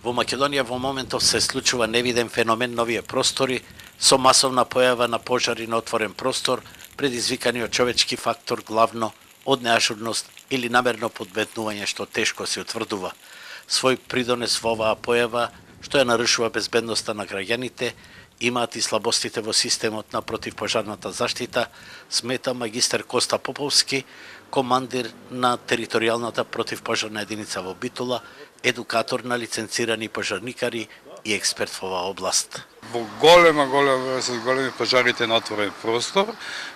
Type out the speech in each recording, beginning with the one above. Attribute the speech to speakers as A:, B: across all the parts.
A: Во Македонија во моментов се случува невиден феномен на овие простори со масовна појава на пожари на отворен простор, предизвикани од човечки фактор главно од неажурност или намерно подметнување што тешко се утврдува. Свој придонес во оваа појава што ја нарушува безбедноста на граѓаните, имаат и слабостите во системот на противпожарната заштита, смета магистер Коста Поповски, командир на територијалната противпожарна единица во Битола, едукатор на лиценцирани пожарникари и експерт во оваа област.
B: Во големи пожарите на отворен простор,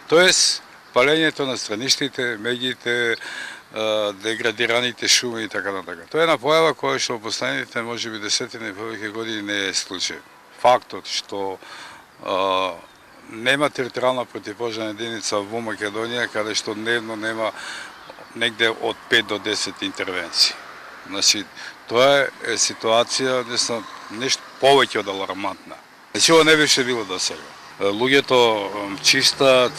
B: тоест палењето на страништите, меѓите, деградираните шуми и така натака. Тоа е една појава која што во последните можеби десетина и повеќе години не е случај. Фактот што нема територијална противпожарна единица во Македонија каде што дневно нема негде од 5 до 10 интервенции. Значи, тоа е ситуација нешто повеќе од алармантна. Значи, ова не беше било до сега. Луѓето чистат,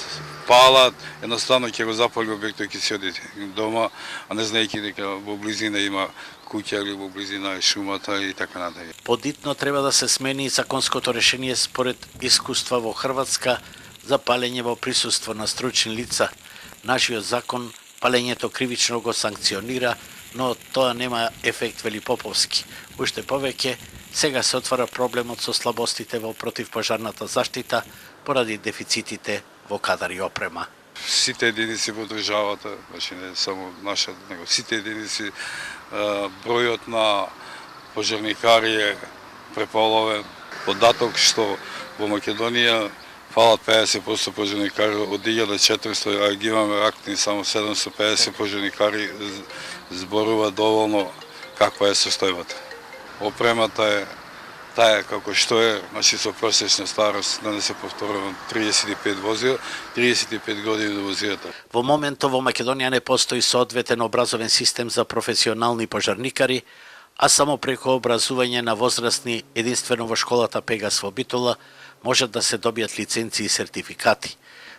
B: палат, едноставно ќе го запали објектот и ќе се оди дома, а не знаејќи дека во близина има куќа или во близина е шумата и така натаму.
A: Подитно треба да се смени законското решение според искуства во Хрватска за палење во присуство на стручни лица. Нашиот закон палењето кривично го санкционира, но тоа нема ефект, вели Поповски. Уште повеќе, сега се отвара проблемот со слабостите во противпожарната заштита поради дефицитите во кадар и опрема.
B: Сите единици во државата, значи не само наша, него сите единици, бројот на пожарникари е преполовен. Податок што во Македонија фалат 50% пожарникари од 1400, а ги имаме активни само 750 пожарникари, зборува доволно каква е состојбата. Опремата е таа како што е, значи со просечна старост, да не се повторувам, 35 возила, 35 години до возилата.
A: Во моментот во Македонија не постои соодветен образовен систем за професионални пожарникари, а само преку образување на возрастни единствено во школата Пегас во Битола можат да се добијат лиценци и сертификати.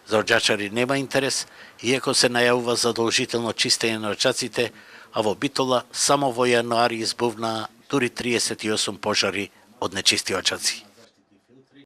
A: За оджачари нема интерес, иако се најавува задолжително чистење на оджаците, а во Битола само во јануари избувнаа дури 38 пожари од нечисти оджаци.